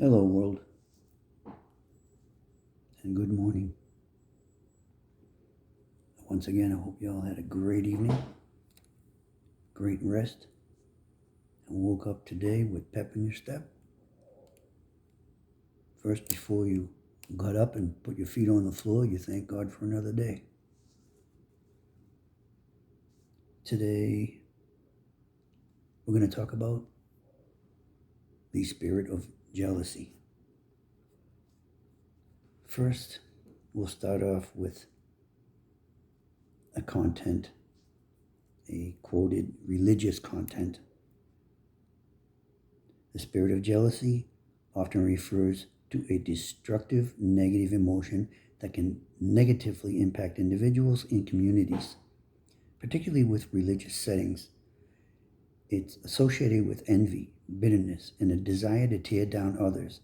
Hello, world, and good morning. Once again, I hope you all had a great evening, great rest, and woke up today with pep in your step. First, before you got up and put your feet on the floor, you thank God for another day. Today, we're going to talk about the spirit of jealousy. First, we'll start off with a quoted religious content. The spirit of jealousy often refers to a destructive, negative emotion that can negatively impact individuals and communities, particularly with religious settings. It's associated with envy, bitterness, and a desire to tear down others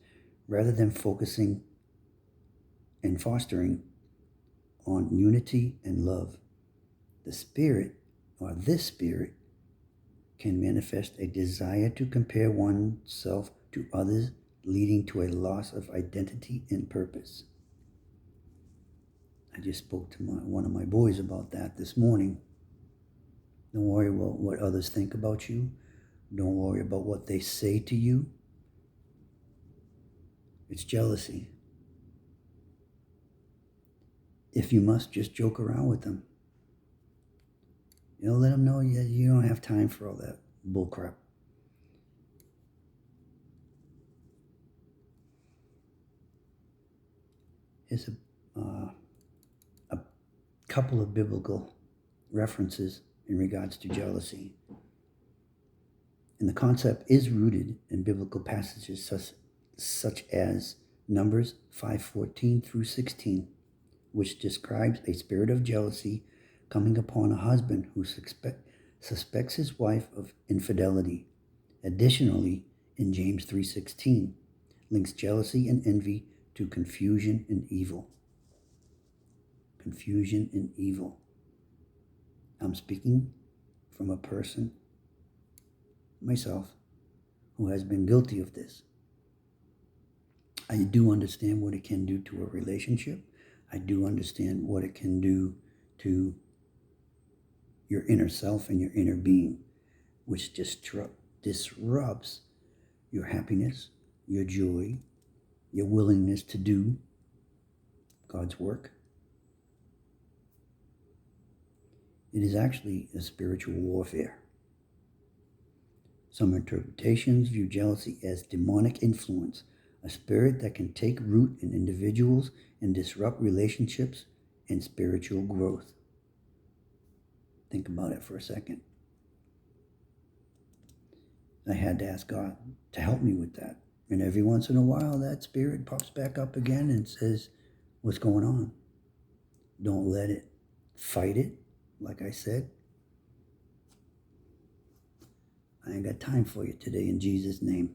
rather than focusing and fostering on unity and love. This spirit can manifest a desire to compare oneself to others, leading to a loss of identity and purpose. I just spoke to one of my boys about that this morning. Don't worry about what others think about you. Don't worry about what they say to you. It's jealousy. If you must, just joke around with them. Let them know you don't have time for all that bullcrap. Here's a couple of biblical references in regards to jealousy. And the concept is rooted in biblical passages such as Numbers 5:14 through 16, which describes a spirit of jealousy coming upon a husband who suspects his wife of infidelity. Additionally, in James 3:16, links jealousy and envy to confusion and evil. Confusion and evil. I'm speaking from a person, myself, who has been guilty of this. I do understand what it can do to a relationship. I do understand what it can do to your inner self and your inner being, which disrupts your happiness, your joy, your willingness to do God's work. It is actually a spiritual warfare. Some interpretations view jealousy as demonic influence, a spirit that can take root in individuals and disrupt relationships and spiritual growth. Think about it for a second. I had to ask God to help me with that. And every once in a while, that spirit pops back up again and says, what's going on? Don't let it. Fight it, like I said. I ain't got time for you today in Jesus' name.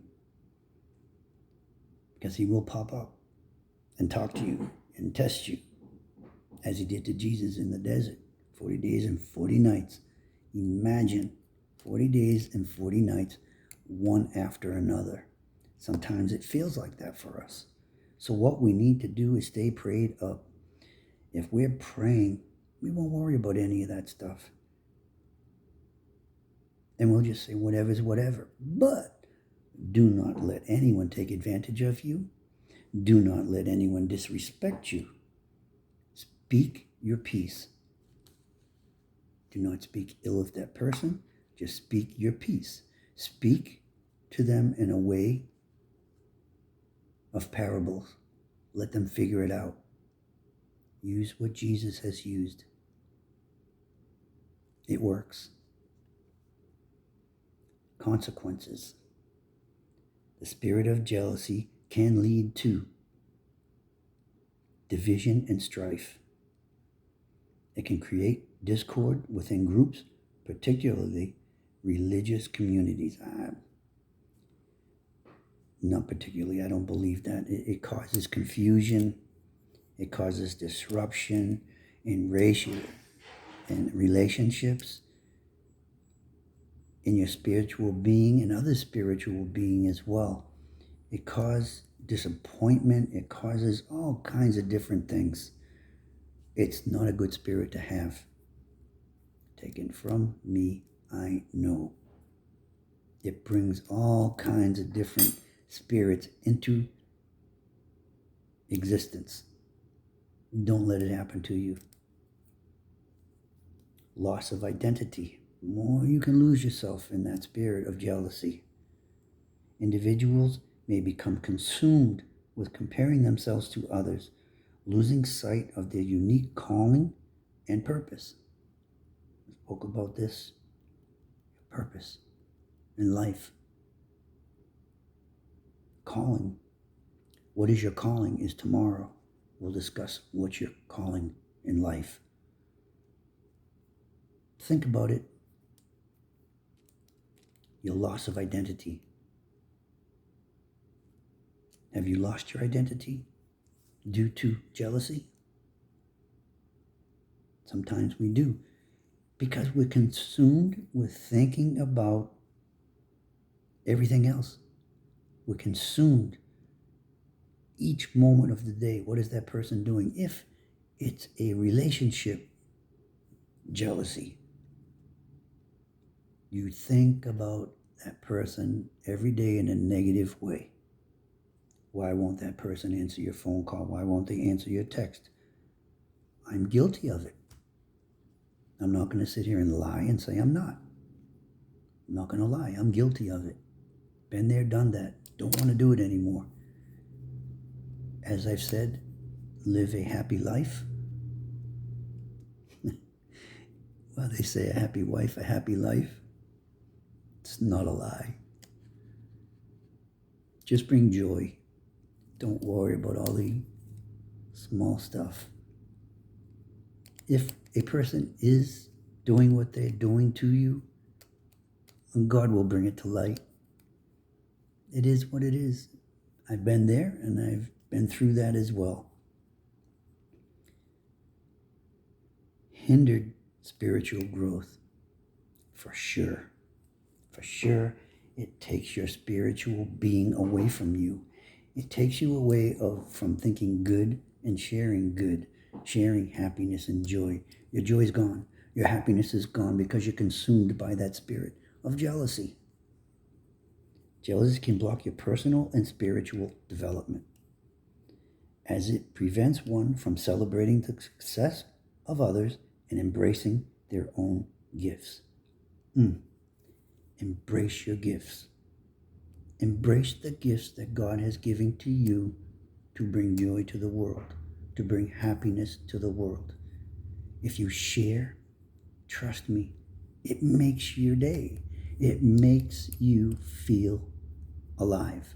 Because he will pop up and talk to you and test you, as he did to Jesus in the desert, 40 days and 40 nights. Imagine 40 days and 40 nights, one after another. Sometimes it feels like that for us. So what we need to do is stay prayed up. If we're praying, we won't worry about any of that stuff. And we'll just say whatever's whatever. But do not let anyone take advantage of you. Do not let anyone disrespect you. Speak your peace. Do not speak ill of that person. Just speak your peace. Speak to them in a way of parables. Let them figure it out. Use what Jesus has used. It works. Consequences. The spirit of jealousy can lead to division and strife. It can create discord within groups, particularly religious communities. Not particularly, I don't believe that. It causes confusion. It causes disruption in racial and relationships, in your spiritual being and other spiritual being as well. It causes disappointment. It causes all kinds of different things. It's not a good spirit to have. Taken from me, I know. It brings all kinds of different spirits into existence. Don't let it happen to you. Loss of identity. More you can lose yourself in that spirit of jealousy. Individuals may become consumed with comparing themselves to others, losing sight of their unique calling and purpose. I spoke about this. Purpose in life. Calling. What is your calling is tomorrow. We'll discuss what's your calling in life. Think about it. Your loss of identity. Have you lost your identity due to jealousy? Sometimes we do, because we're consumed with thinking about everything else. We're consumed each moment of the day. What is that person doing? If it's a relationship jealousy, you think about that person every day in a negative way. Why won't that person answer your phone call? Why won't they answer your text? I'm guilty of it. I'm not going to sit here and lie and say I'm not. I'm not going to lie. I'm guilty of it. Been there, done that. Don't want to do it anymore. As I've said, live a happy life. Well, they say a happy wife, a happy life. It's not a lie. Just bring joy. Don't worry about all the small stuff. If a person is doing what they're doing to you, God will bring it to light. It is what it is. I've been there and I've been through that as well. Hindered spiritual growth. For sure. For sure, it takes your spiritual being away from you. It takes you away from thinking good and sharing happiness and joy. Your joy is gone. Your happiness is gone because you're consumed by that spirit of jealousy. Jealousy can block your personal and spiritual development, as it prevents one from celebrating the success of others and embracing their own gifts. Embrace your gifts. Embrace the gifts that God has given to you to bring joy to the world, to bring happiness to the world. If you share, trust me, it makes your day. It makes you feel alive.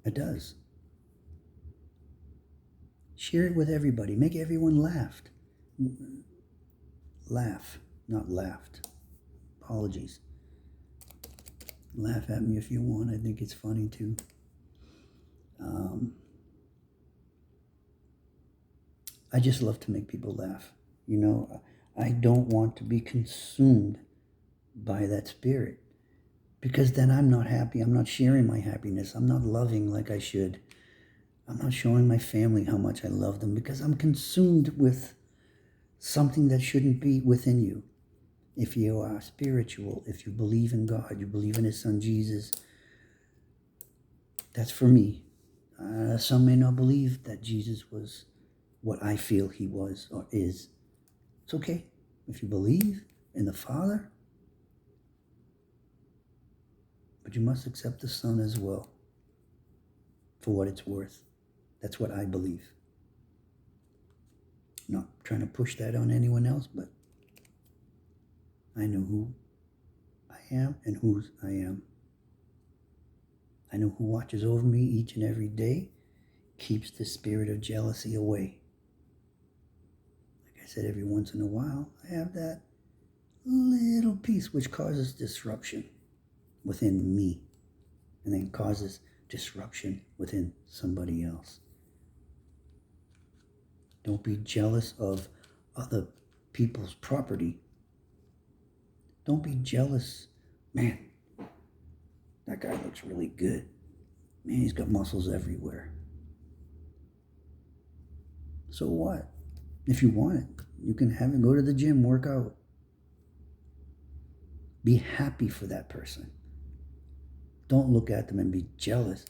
It does. Share it with everybody. Make everyone laugh. Laugh, not laughed. Apologies. Laugh at me if you want. I think it's funny too. I just love to make people laugh. You know, I don't want to be consumed by that spirit, because then I'm not happy. I'm not sharing my happiness. I'm not loving like I should. I'm not showing my family how much I love them because I'm consumed with something that shouldn't be within you. If you are spiritual, if you believe in God, you believe in His Son Jesus, that's for me. Some may not believe that Jesus was what I feel He was or is. It's okay. If you believe in the Father, but you must accept the Son as well for what it's worth. That's what I believe. Not trying to push that on anyone else, but I know who I am and whose I am. I know who watches over me each and every day, keeps the spirit of jealousy away. Like I said, every once in a while, I have that little piece which causes disruption within me and then causes disruption within somebody else. Don't be jealous of other people's property. Don't be jealous. Man, that guy looks really good. Man, he's got muscles everywhere. So what? If you want it, you can have it. Go to the gym, work out. Be happy for that person. Don't look at them and be jealous.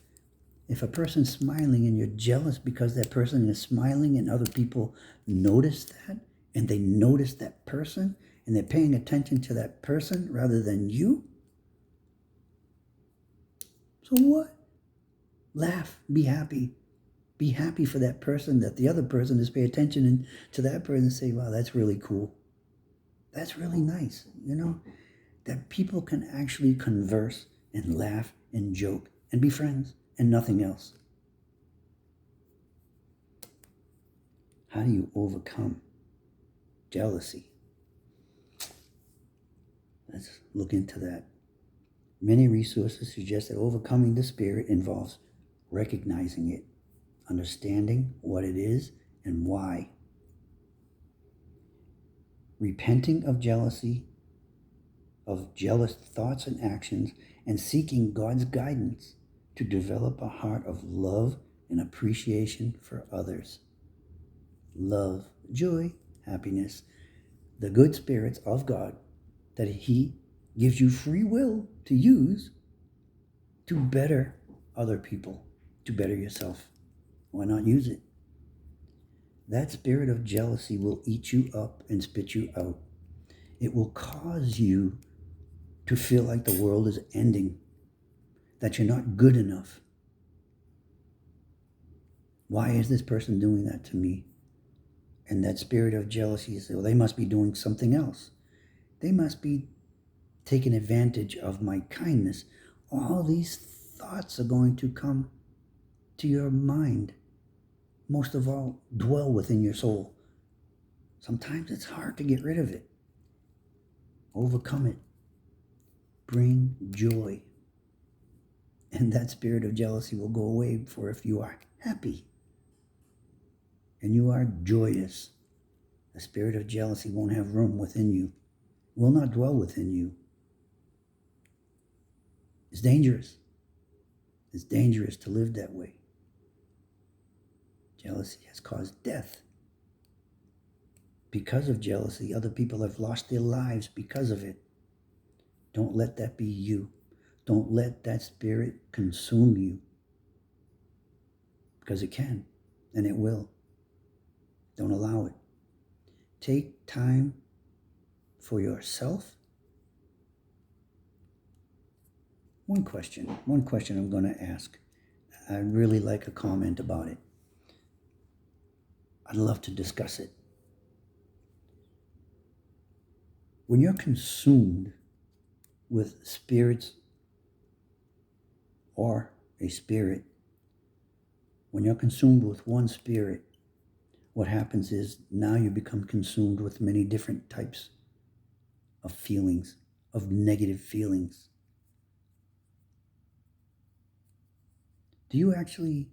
If a person's smiling and you're jealous because that person is smiling and other people notice that, and they notice that person, and they're paying attention to that person rather than you, so what? Laugh, be happy. Be happy for that person, that the other person is paying attention to that person and say, wow, that's really cool. That's really nice, that people can actually converse and laugh and joke and be friends and nothing else. How do you overcome jealousy? Let's look into that. Many resources suggest that overcoming the spirit involves recognizing it, understanding what it is and why. Repenting of jealousy, of jealous thoughts and actions, and seeking God's guidance to develop a heart of love and appreciation for others. Love, joy, happiness, the good spirits of God that He gives you free will to use to better other people, to better yourself. Why not use it? That spirit of jealousy will eat you up and spit you out. It will cause you to feel like the world is ending, that you're not good enough. Why is this person doing that to me? And that spirit of jealousy is, well, they must be doing something else. They must be taking advantage of my kindness. All these thoughts are going to come to your mind. Most of all, dwell within your soul. Sometimes it's hard to get rid of it. Overcome it. Bring joy. And that spirit of jealousy will go away for if you are happy and you are joyous. The spirit of jealousy won't have room within you, will not dwell within you. It's dangerous. It's dangerous to live that way. Jealousy has caused death. Because of jealousy, other people have lost their lives because of it. Don't let that be you. Don't let that spirit consume you. Because it can, and it will. Don't allow it. Take time for yourself. One question I'm going to ask. I'd really like a comment about it. I'd love to discuss it. When you're consumed with spirits or a spirit, when you're consumed with one spirit, what happens is now you become consumed with many different types of feelings, of negative feelings. Do you actually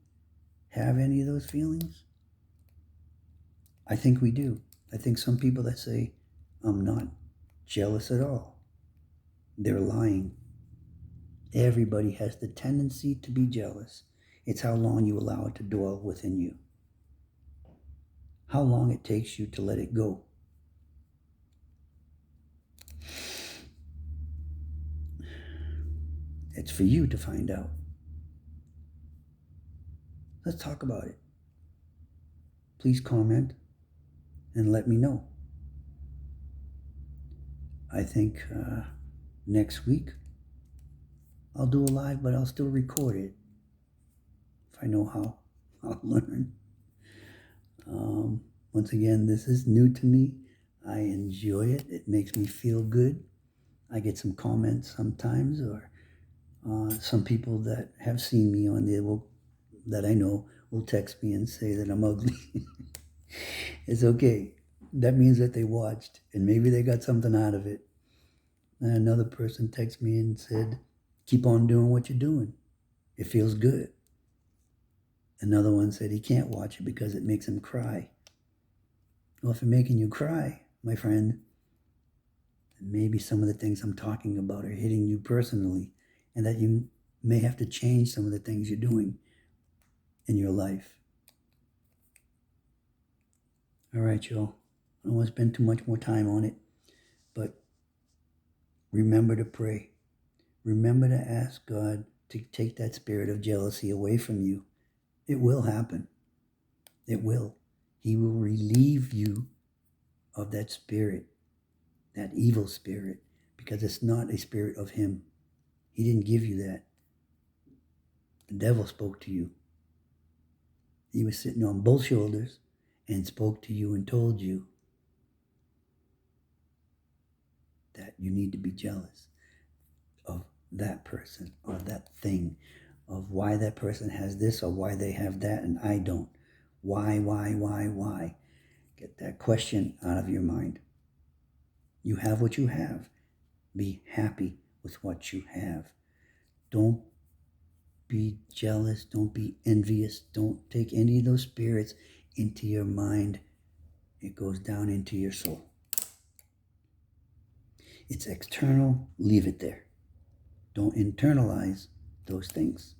have any of those feelings? I think we do. I think some people that say, I'm not jealous at all, they're lying. Everybody has the tendency to be jealous. It's how long you allow it to dwell within you. How long it takes you to let it go. It's for you to find out. Let's talk about it. Please comment and let me know. I think next week I'll do a live, but I'll still record it. If I know how, I'll learn. Once again, this is new to me. I enjoy it. It makes me feel good. I get some comments sometimes, or some people that have seen me on there that I know will text me and say that I'm ugly. It's okay. That means that they watched and maybe they got something out of it. And another person texted me and said, keep on doing what you're doing. It feels good. Another one said he can't watch it because it makes him cry. Well, if it's making you cry, my friend, maybe some of the things I'm talking about are hitting you personally, and that you may have to change some of the things you're doing in your life. All right, y'all. I don't want to spend too much more time on it, but remember to pray. Remember to ask God to take that spirit of jealousy away from you. It will happen. It will. He will relieve you of that spirit, that evil spirit, because it's not a spirit of Him. He didn't give you that. The devil spoke to you. He was sitting on both shoulders and spoke to you and told you that you need to be jealous of that person or that thing, of why that person has this or why they have that and I don't. Why? Get that question out of your mind. You have what you have. Be happy with what you have. Don't be jealous. Don't be envious. Don't take any of those spirits into your mind. It goes down into your soul. It's external. Leave it there. Don't internalize those things.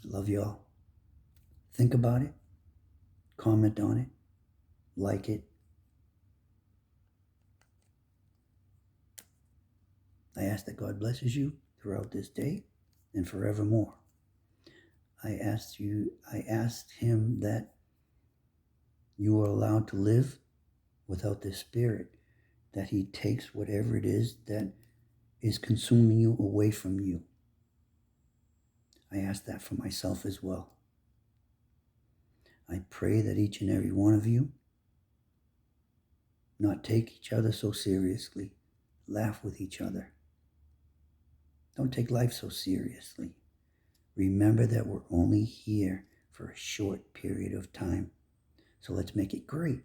Love y'all. Think about it. Comment on it. Like it. I ask that God blesses you throughout this day and forevermore. I asked Him that you are allowed to live without this spirit, that He takes whatever it is that is consuming you away from you. I ask that for myself as well. I pray that each and every one of you not take each other so seriously. Laugh with each other. Don't take life so seriously. Remember that we're only here for a short period of time. So let's make it great.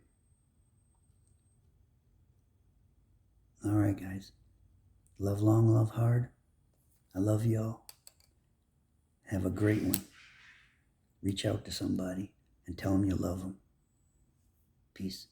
All right, guys. Love long, love hard. I love y'all. Have a great one. Reach out to somebody and tell them you love them. Peace.